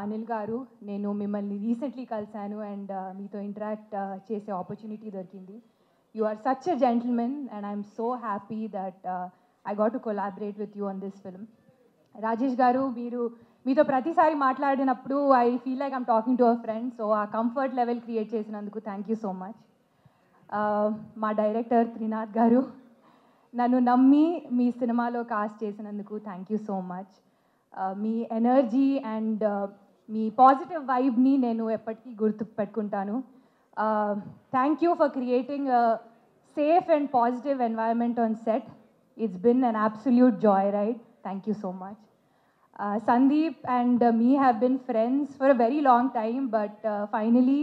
అనిల్ గారు, నేను మిమ్మల్ని రీసెంట్లీ కలిసాను అండ్ మీతో ఇంటరాక్ట్ చేసే ఆపర్చునిటీ దొరికింది. You are such a gentlemen and I'm so happy that I got to collaborate with you on this film. Rajesh garu, మీతో ప్రతిసారి మాట్లాడినప్పుడు I feel like I'm talking to a friend. So ఆ comfort level create చేసినందుకు thank you so much. మా director Trinath garu, నన్ను నమ్మి మీ సినిమాలో కాస్ట్ చేసినందుకు థ్యాంక్ యూ సో మచ్. మీ ఎనర్జీ అండ్ మీ పాజిటివ్ వైబ్ని నేను ఎప్పటికీ గుర్తు పెట్టుకుంటాను. Thank you for creating safe and positive environment on set. It's been an absolute joyride. Thank you so much. Sandeep and me have been friends for a very long time, but finally,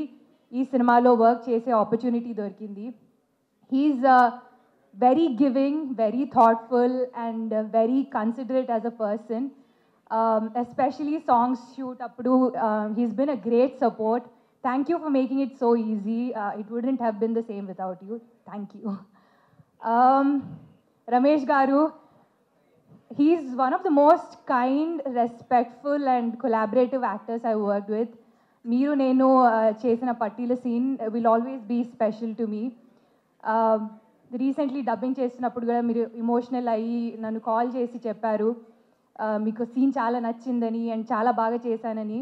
ee cinemalo work chese opportunity dorkindi. He's very giving, very thoughtful, and very considerate as a person. Especially songs shoot appudu, he's been a great support. Thank you for making it so easy. It wouldn't have been the same without you. Thank you. Ramesh Garu, he's one of the most kind, respectful and collaborative actors I worked with. Meeru nenu chesina pattila scene will always be special to me. Recently dubbing చేసినప్పుడు కూడా మీరు emotional అయ్యి నన్ను call చేసి చెప్పారు మీకు scene చాలా నచ్చిందని అండ్ చాలా బాగా చేశానని.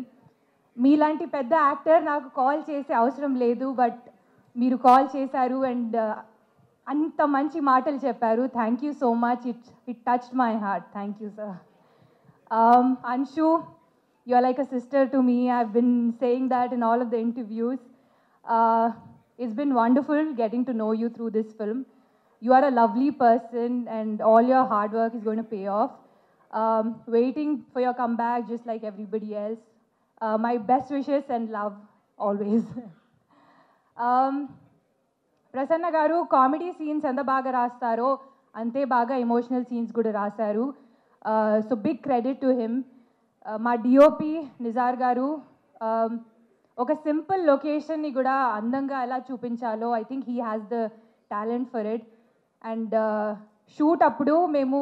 మీలాంటి పెద్ద యాక్టర్ నాకు కాల్ చేసే అవసరం లేదు, బట్ మీరు కాల్ చేశారు అండ్ అంత మంచి మాటలు చెప్పారు. Thank you so much. It touched my heart. Thank you sir. Anshu, you are like a sister to me. I've been saying that in all of the interviews. It's been wonderful getting to know you through this film. You are a lovely person and all your hard work is going to pay off. Waiting for your comeback just like everybody else. My best wishes and love always. Prasanna గారు, comedy scenes ఎంత బాగా రాస్తారో అంతే బాగా emotional scenes కూడా రాశారు. So big credit to him. మా DOP Nizar garu, ఒక simple లొకేషన్ని కూడా అందంగా ఎలా చూపించాలో I think he has the talent for it. And shoot అప్పుడు మేము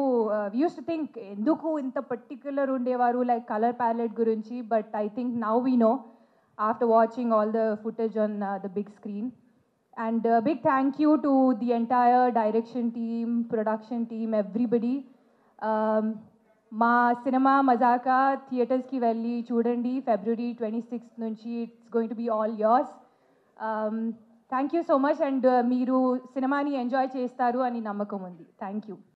యూస్ టు థింక్ ఎందుకు ఇంత పర్టిక్యులర్ ఉండేవారు లైక్ కలర్ ప్యాలెట్ గురించి, but I think now we know after watching all the footage on the big screen. And big thank you to the entire direction team, production team, everybody. Ma cinema Mazaka theaters ki velli chudandi February 26th nunchi. It's going to be all yours. Thank you so much and meeru cinema ni enjoy chestaru ani namakam undi. Thank you.